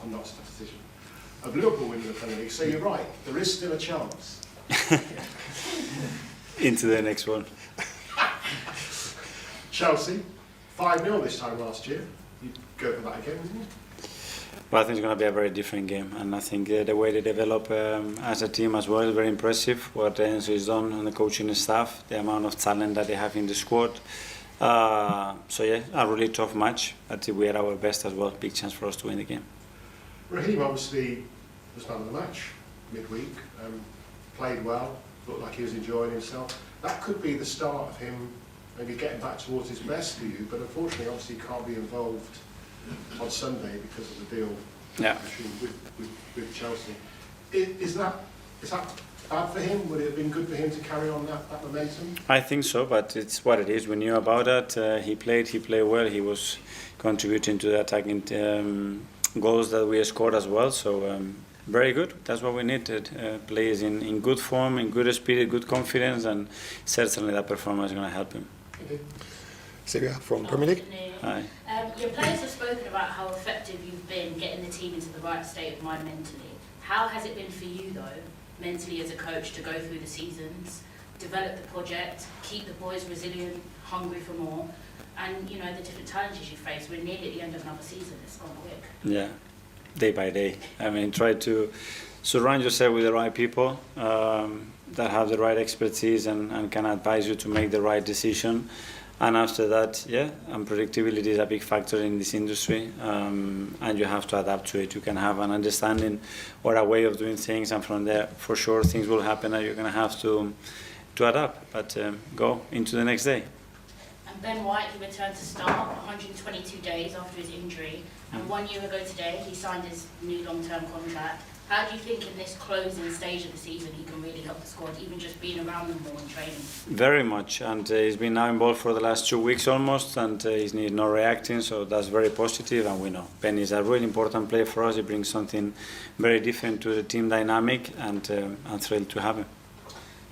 I'm not a statistician, of Liverpool winning the Premier League. So you're right, there is still a chance. Into the next one. Chelsea, 5-0 this time last year. You'd go for that again, wouldn't you? Well, I think it's going to be a very different game, and I think the way they develop as a team as well is very impressive. What Enzo has done on the coaching staff, the amount of talent that they have in the squad. So yeah, a really tough match. I think we are our best as well. Big chance for us to win the game. Raheem obviously was man of the match midweek. Played well, looked like he was enjoying himself. That could be the start of him maybe getting back towards his best for you, but unfortunately, obviously, he can't be involved on Sunday because of the deal with Chelsea. Is that bad for him? Would it have been good for him to carry on that momentum? I think so, but it's what it is. We knew about that. He played well. He was contributing to the attacking goals that we scored as well. So very good. That's what we needed. Players in good form, in good spirit, good confidence, and certainly that performance is going to help him. Sylvia from Premier League. Hi. Your players have spoken about how effective you've been getting the team into the right state of mind mentally. How has it been for you, though, mentally as a coach, to go through the seasons, develop the project, keep the boys resilient, hungry for more, and you know the different challenges you face? We're nearly at the end of another season. It's gone quick. Yeah, day by day. I mean, try to surround yourself with the right people that have the right expertise and can advise you to make the right decision. And after that, yeah, unpredictability is a big factor in this industry, and you have to adapt to it. You can have an understanding or a way of doing things, and from there, for sure, things will happen, and you're going to have to adapt. But go into the next day. And Ben White, he returned to start 122 days after his injury, and 1 year ago today, he signed his new long-term contract. How do you think in this closing stage of the season he can really help the squad, even just being around them more and training? Very much, and he's been now involved for the last 2 weeks almost, and he's not reacting, so that's very positive, and we know. Ben is a really important player for us. He brings something very different to the team dynamic, and I'm thrilled to have him.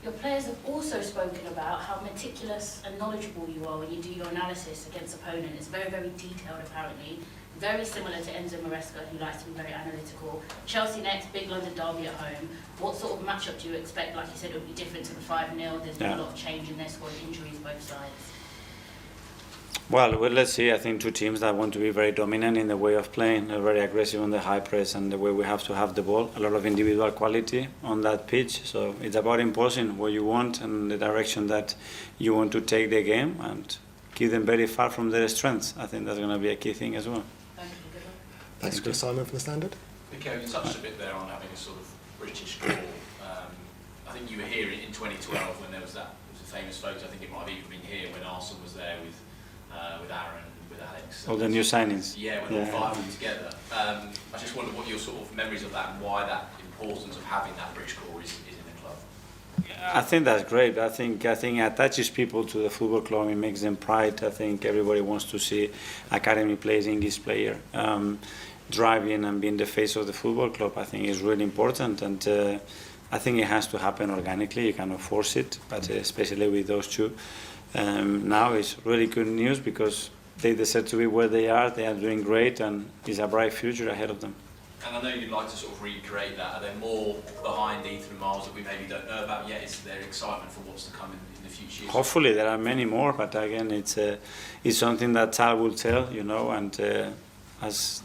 Your players have also spoken about how meticulous and knowledgeable you are when you do your analysis against opponent. It's very, very detailed apparently. Very similar to Enzo Maresca, who likes to be very analytical. Chelsea next, big London derby at home. What sort of matchup do you expect? Like you said, it will be different to the 5-0. There's been a lot of change in their squad, injuries both sides. Well, let's see. I think two teams that want to be very dominant in the way of playing, very aggressive on the high press and the way we have to have the ball. A lot of individual quality on that pitch. So it's about imposing what you want and the direction that you want to take the game and keep them very far from their strengths. I think that's going to be a key thing as well. Thanks, Chris Simon from The Standard. Mikel, you touched a bit there on having a sort of British draw. I think you were here in 2012 when there was a famous photo. I think it might have even been here when Arsenal was there with Aaron, with Alex. All the new signings. Yeah, when all five of them together. I just wonder what your sort of memories of that and why that importance of having that British draw is in the club. I think that's great. I think it attaches people to the football club. It makes them pride. I think everybody wants to see academy players, English player, driving and being the face of the football club. I think is really important, and I think it has to happen organically. You cannot force it, but especially with those two. Now it's really good news because they deserve to be where they are. They are doing great, and it's a bright future ahead of them. And I know you'd like to sort of recreate that. Are there more behind Ethan and Miles that we maybe don't know about yet? Is there excitement for what's to come in the future? Hopefully there are many more, but again, it's something that Tal will tell, you know, and as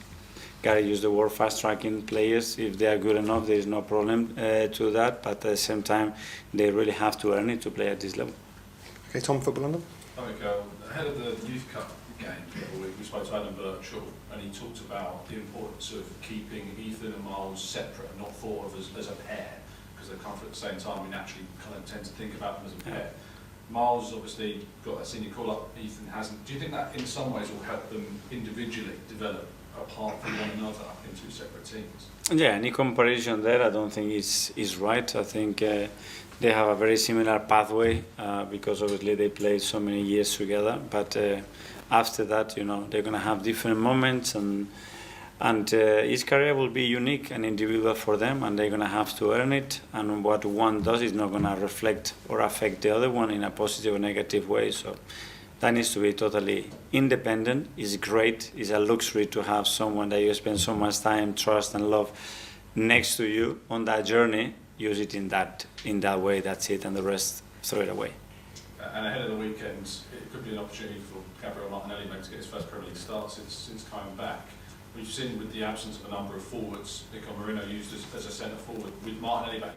Gary used the word fast-tracking players, if they are good enough, there is no problem to that, but at the same time, they really have to earn it to play at this level. Okay, Tom, Football London. Hi, Mikel. Ahead of the Youth Cup game, we spoke to Adam Birchall, and he talked about the importance of keeping Ethan and Miles separate and not thought of as a pair, because they come at the same time. We naturally kind of tend to think about them as a pair. Miles obviously got that senior call-up, Ethan hasn't. Do you think that in some ways will help them individually develop apart from one another in two separate teams? Yeah, any comparison there I don't think is right. I think they have a very similar pathway because obviously they played so many years together, but after that, you know, they're going to have different moments, and each career will be unique and individual for them, and they're going to have to earn it, and what one does is not going to reflect or affect the other one in a positive or negative way. So That needs to be totally independent. It's great. It's a luxury to have someone that you spend so much time, trust, and love next to you on that journey. Use it in that way. That's it, and the rest throw it away. And ahead of the weekend, it could be an opportunity for Gabriel Martinelli maybe to get his first Premier League start since coming back. We've seen with the absence of a number of forwards, Mikel used as a centre forward, with Martinelli back